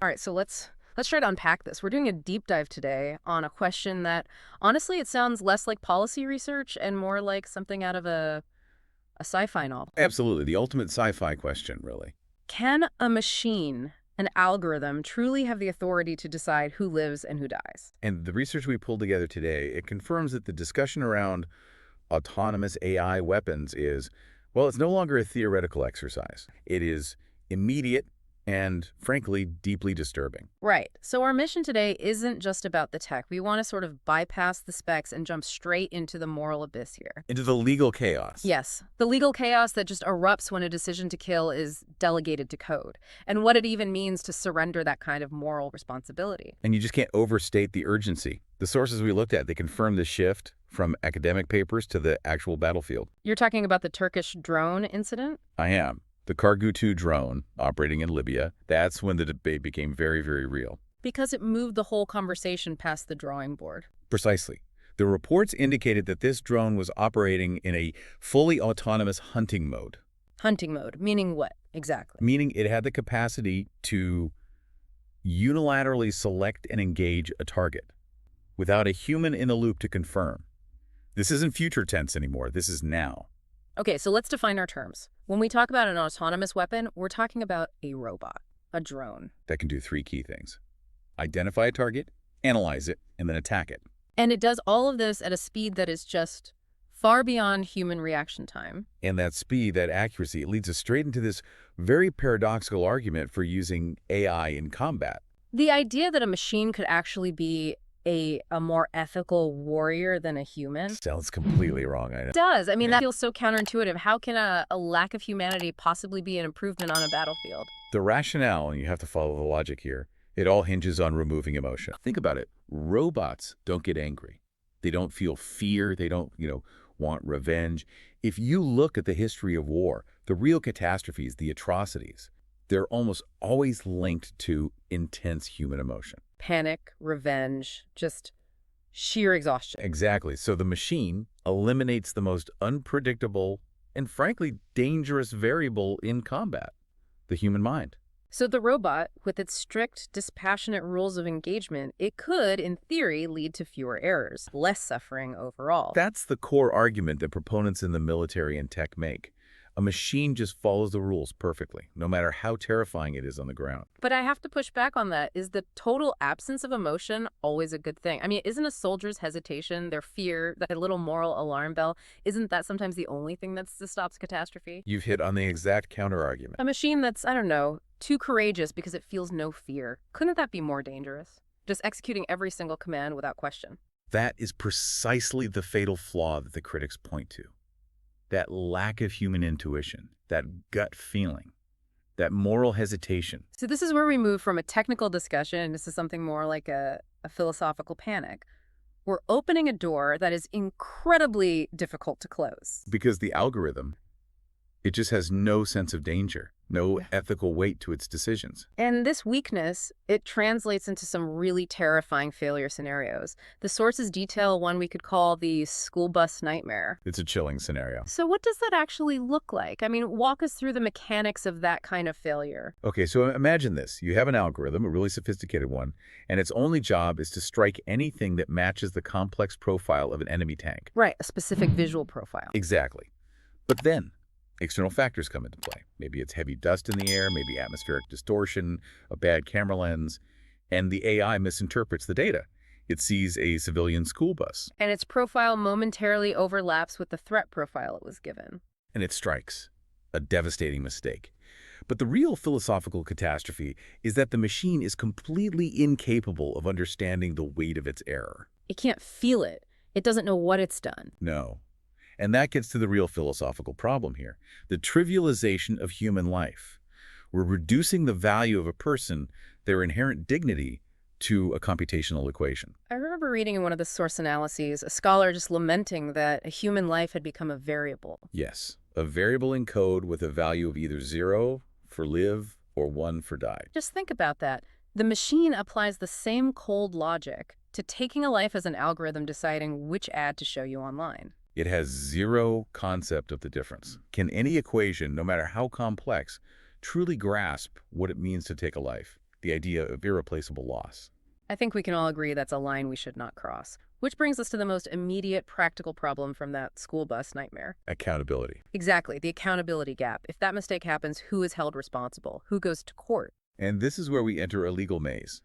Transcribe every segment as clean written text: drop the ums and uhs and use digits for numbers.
All right, so let's try to unpack this. We're doing a deep dive today on a question that honestly it sounds less like policy research and more like something out of a sci-fi novel. Absolutely. The ultimate sci-fi question, really. Can a machine, an algorithm, truly have the authority to decide who lives and who dies? And the research we pulled together today, it confirms that the discussion around autonomous AI weapons is, well, it's no longer a theoretical exercise. It is immediate and, frankly, deeply disturbing. Right. So our mission today isn't just about the tech. We want to sort of bypass the specs and jump straight into the moral abyss here. Into the legal chaos. Yes, the legal chaos that just erupts when a decision to kill is delegated to code, and what it even means to surrender that kind of moral responsibility. And you just can't overstate the urgency. The sources we looked at, they confirm the shift from academic papers to the actual battlefield. You're talking about the Turkish drone incident? I am. The Kargu-2 drone operating in Libya, that's when the debate became very, very real. Because it moved the whole conversation past the drawing board. Precisely. The reports indicated that this drone was operating in a fully autonomous hunting mode, Hunting mode, meaning what, exactly? meaning it had the capacity to unilaterally select and engage a target without a human in the loop to confirm. This isn't future tense anymore. This is now. Okay, so let's define our terms. When we talk about an autonomous weapon, we're talking about a robot, a drone. That can do three key things: identify a target, analyze it, and then attack it. And it does all of this at a speed that is just far beyond human reaction time. And that speed, that accuracy, it leads us straight into this very paradoxical argument for using AI in combat. The idea that a machine could actually be a more ethical warrior than a human Sounds completely wrong, I know. does. I mean, Yeah. that feels so counterintuitive. How can a lack of humanity possibly be an improvement on a battlefield? The rationale, and you have to follow the logic here, it all hinges on removing emotion. Think about it. Robots don't get angry. They don't feel fear. They don't, want revenge. If you look at the history of war, the real catastrophes, the atrocities, they're almost always linked to intense human emotion. Panic, revenge, just sheer exhaustion. Exactly. So the machine eliminates the most unpredictable and frankly dangerous variable in combat, the human mind. So the robot, with its strict, dispassionate rules of engagement, it could, in theory, lead to fewer errors, less suffering overall. That's the core argument that proponents in the military and tech make. A machine just follows the rules perfectly, no matter how terrifying it is on the ground. But I have to push back on that. Is the total absence of emotion always a good thing? I mean, isn't a soldier's hesitation, their fear, that little moral alarm bell, isn't that sometimes the only thing that stops catastrophe? You've hit on the exact counter-argument. A machine that's, I don't know, too courageous because it feels no fear. Couldn't that be more dangerous? Just executing every single command without question. That is precisely the fatal flaw that the critics point to. That lack of human intuition, that gut feeling, that moral hesitation. So this is where we move from a technical discussion, and this is something more like a philosophical panic. We're opening a door that is incredibly difficult to close. Because the algorithm, it just has no sense of danger, no ethical weight to its decisions. And this weakness, it translates into some really terrifying failure scenarios. The sources detail one we could call the school bus nightmare. It's a chilling scenario. So what does that actually look like? I mean, walk us through the mechanics of that kind of failure. Okay, so imagine this. You have an algorithm, a really sophisticated one, and its only job is to strike anything that matches the complex profile of an enemy tank. Right, a specific visual profile. Exactly. But then, external factors come into play. Maybe it's heavy dust in the air, maybe atmospheric distortion, a bad camera lens, and the AI misinterprets the data. It sees a civilian school bus, And its profile momentarily overlaps with the threat profile it was given. and it strikes. A devastating mistake. But the real philosophical catastrophe is that the machine is completely incapable of understanding the weight of its error. It can't feel it. It doesn't know what it's done. No. And that gets to the real philosophical problem here, the trivialization of human life. We're reducing the value of a person, their inherent dignity, to a computational equation. I remember reading in one of the source analyses a scholar just lamenting that a human life had become a variable. Yes, a variable in code with a value of either 0 for live or 1 for die. Just think about that. The machine applies the same cold logic to taking a life as an algorithm deciding which ad to show you online. It has zero concept of the difference. Can any equation, no matter how complex, truly grasp what it means to take a life? the idea of irreplaceable loss. I think we can all agree that's a line we should not cross. Which brings us to the most immediate practical problem from that school bus nightmare. Accountability. Exactly, the accountability gap. If that mistake happens, who is held responsible? Who goes to court? And this is where we enter a legal maze.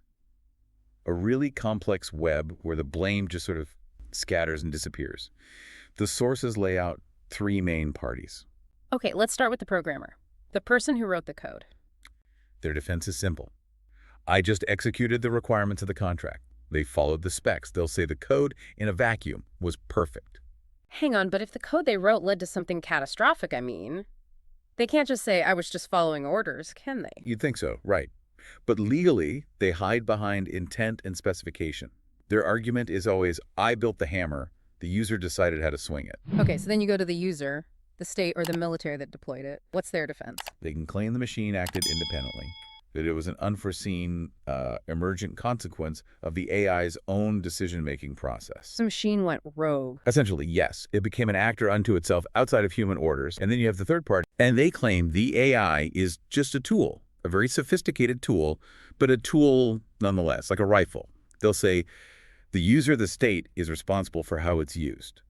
A really complex web where the blame just sort of scatters and disappears. The sources lay out three main parties. Okay, let's start with the programmer, the person who wrote the code. Their defense is simple. I just executed the requirements of the contract. They followed the specs. They'll say the code in a vacuum was perfect. Hang on, but if the code they wrote led to something catastrophic, they can't just say, I was just following orders, can they? You'd think so, right. But legally, they hide behind intent and specification. Their argument is always, I built the hammer, the user decided how to swing it. Okay, so then you go to the user, the state or the military that deployed it. What's their defense? They can claim the machine acted independently, that it was an unforeseen, emergent consequence of the AI's own decision-making process. The machine went rogue. Essentially, yes. It became an actor unto itself outside of human orders. And then you have the third party, and they claim the AI is just a tool, a very sophisticated tool, but a tool nonetheless, like a rifle. They'll say the user, the state, is responsible for how it's used.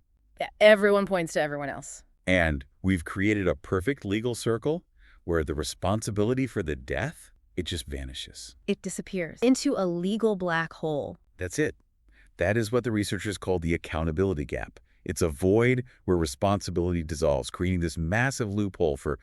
Yeah, everyone points to everyone else. And we've created a perfect legal circle where the responsibility for the death, it just vanishes. It disappears into a legal black hole. That's it. That is what the researchers call the accountability gap. It's a void where responsibility dissolves, creating this massive loophole for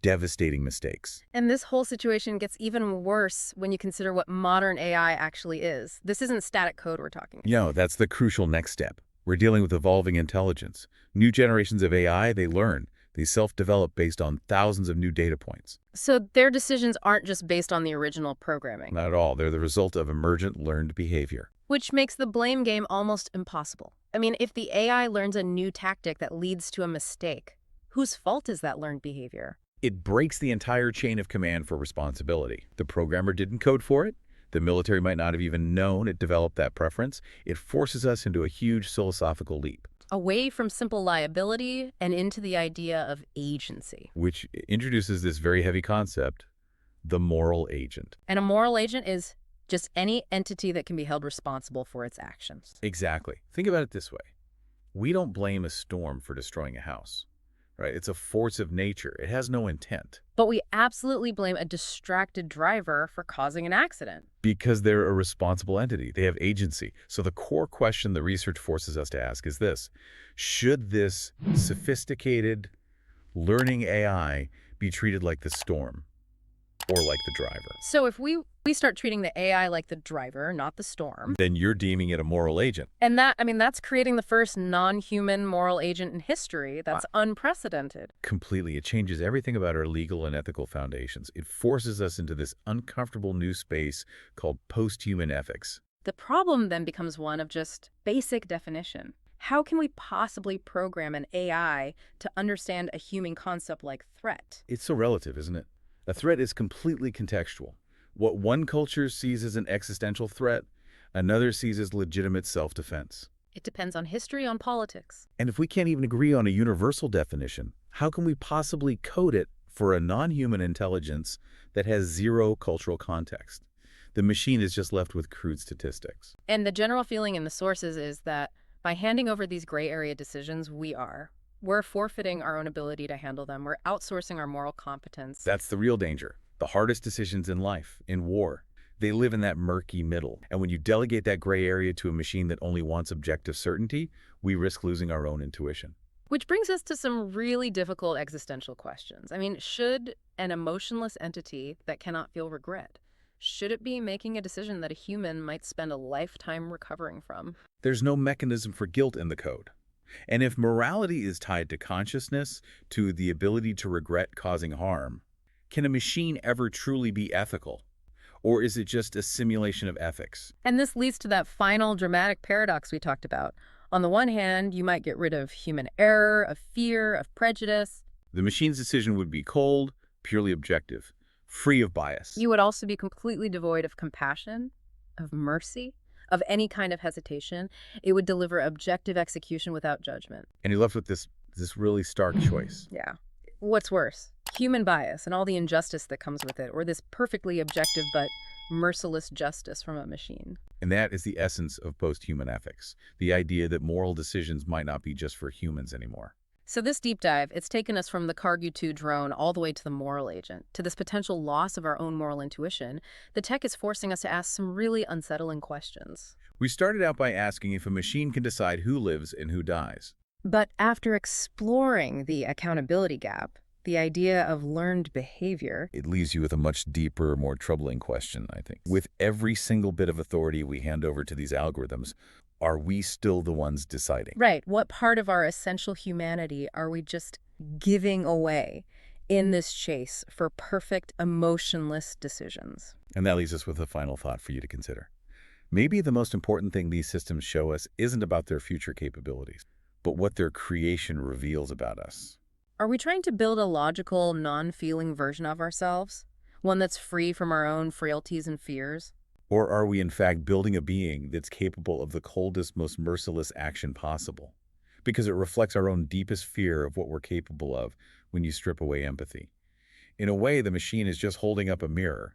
devastating mistakes. And this whole situation gets even worse when you consider what modern AI actually is. This isn't static code we're talking about. No, that's the crucial next step. We're dealing with evolving intelligence. New generations of AI, they learn. They self-develop based on thousands of new data points. So their decisions aren't just based on the original programming. Not at all. They're the result of emergent learned behavior. Which makes the blame game almost impossible. If the AI learns a new tactic that leads to a mistake, whose fault is that learned behavior? It breaks the entire chain of command for responsibility. The programmer didn't code for it. The military might not have even known it developed that preference. It forces us into a huge philosophical leap. Away from simple liability and into the idea of agency. Which introduces this very heavy concept, the moral agent. And a moral agent is just any entity that can be held responsible for its actions. Exactly. Think about it this way. We don't blame a storm for destroying a house, right? It's a force of nature. It has no intent. But we absolutely blame a distracted driver for causing an accident. Because they're a responsible entity. They have agency. So the core question the research forces us to ask is this: should this sophisticated learning AI be treated like the storm or like the driver? So if we start treating the AI like the driver, not the storm, then you're deeming it a moral agent. and that's creating the first non-human moral agent in history. That's unprecedented. Completely. It changes everything about our legal and ethical foundations. It forces us into this uncomfortable new space called post-human ethics. The problem then becomes one of just basic definition. How can we possibly program an AI to understand a human concept like threat? It's so relative, isn't it? A threat is completely contextual. What one culture sees as an existential threat, another sees as legitimate self-defense. It depends on history, on politics. And if we can't even agree on a universal definition, how can we possibly code it for a non-human intelligence that has zero cultural context? The machine is just left with crude statistics. And the general feeling in the sources is that by handing over these gray area decisions, we're forfeiting our own ability to handle them. We're outsourcing our moral competence. That's the real danger. The hardest decisions in life, in war, they live in that murky middle. And when you delegate that gray area to a machine that only wants objective certainty, we risk losing our own intuition. Which brings us to some really difficult existential questions. Should an emotionless entity that cannot feel regret, should it be making a decision that a human might spend a lifetime recovering from? There's no mechanism for guilt in the code. And if morality is tied to consciousness, to the ability to regret causing harm, can a machine ever truly be ethical? Or is it just a simulation of ethics? And this leads to that final dramatic paradox we talked about. On the one hand, you might get rid of human error, of fear, of prejudice. The machine's decision would be cold, purely objective, free of bias. You would also be completely devoid of compassion, of mercy, of any kind of hesitation. It would deliver objective execution without judgment. And you're left with this really stark choice. Yeah. What's worse? Human bias and all the injustice that comes with it, or this perfectly objective but merciless justice from a machine. And that is the essence of post-human ethics, the idea that moral decisions might not be just for humans anymore. So this deep dive, it's taken us from the Cargu 2 drone all the way to the moral agent, to this potential loss of our own moral intuition. The tech is forcing us to ask some really unsettling questions. We started out by asking if a machine can decide who lives and who dies. But after exploring the accountability gap, the idea of learned behavior, It leaves you with a much deeper, more troubling question, I think. With every single bit of authority we hand over to these algorithms, are we still the ones deciding? right, what part of our essential humanity are we just giving away in this chase for perfect, emotionless decisions? And that leaves us with a final thought for you to consider. Maybe the most important thing these systems show us isn't about their future capabilities, but what their creation reveals about us. Are we trying to build a logical, non-feeling version of ourselves? One that's free from our own frailties and fears? Or are we in fact building a being that's capable of the coldest, most merciless action possible? Because it reflects our own deepest fear of what we're capable of when you strip away empathy. In a way, the machine is just holding up a mirror,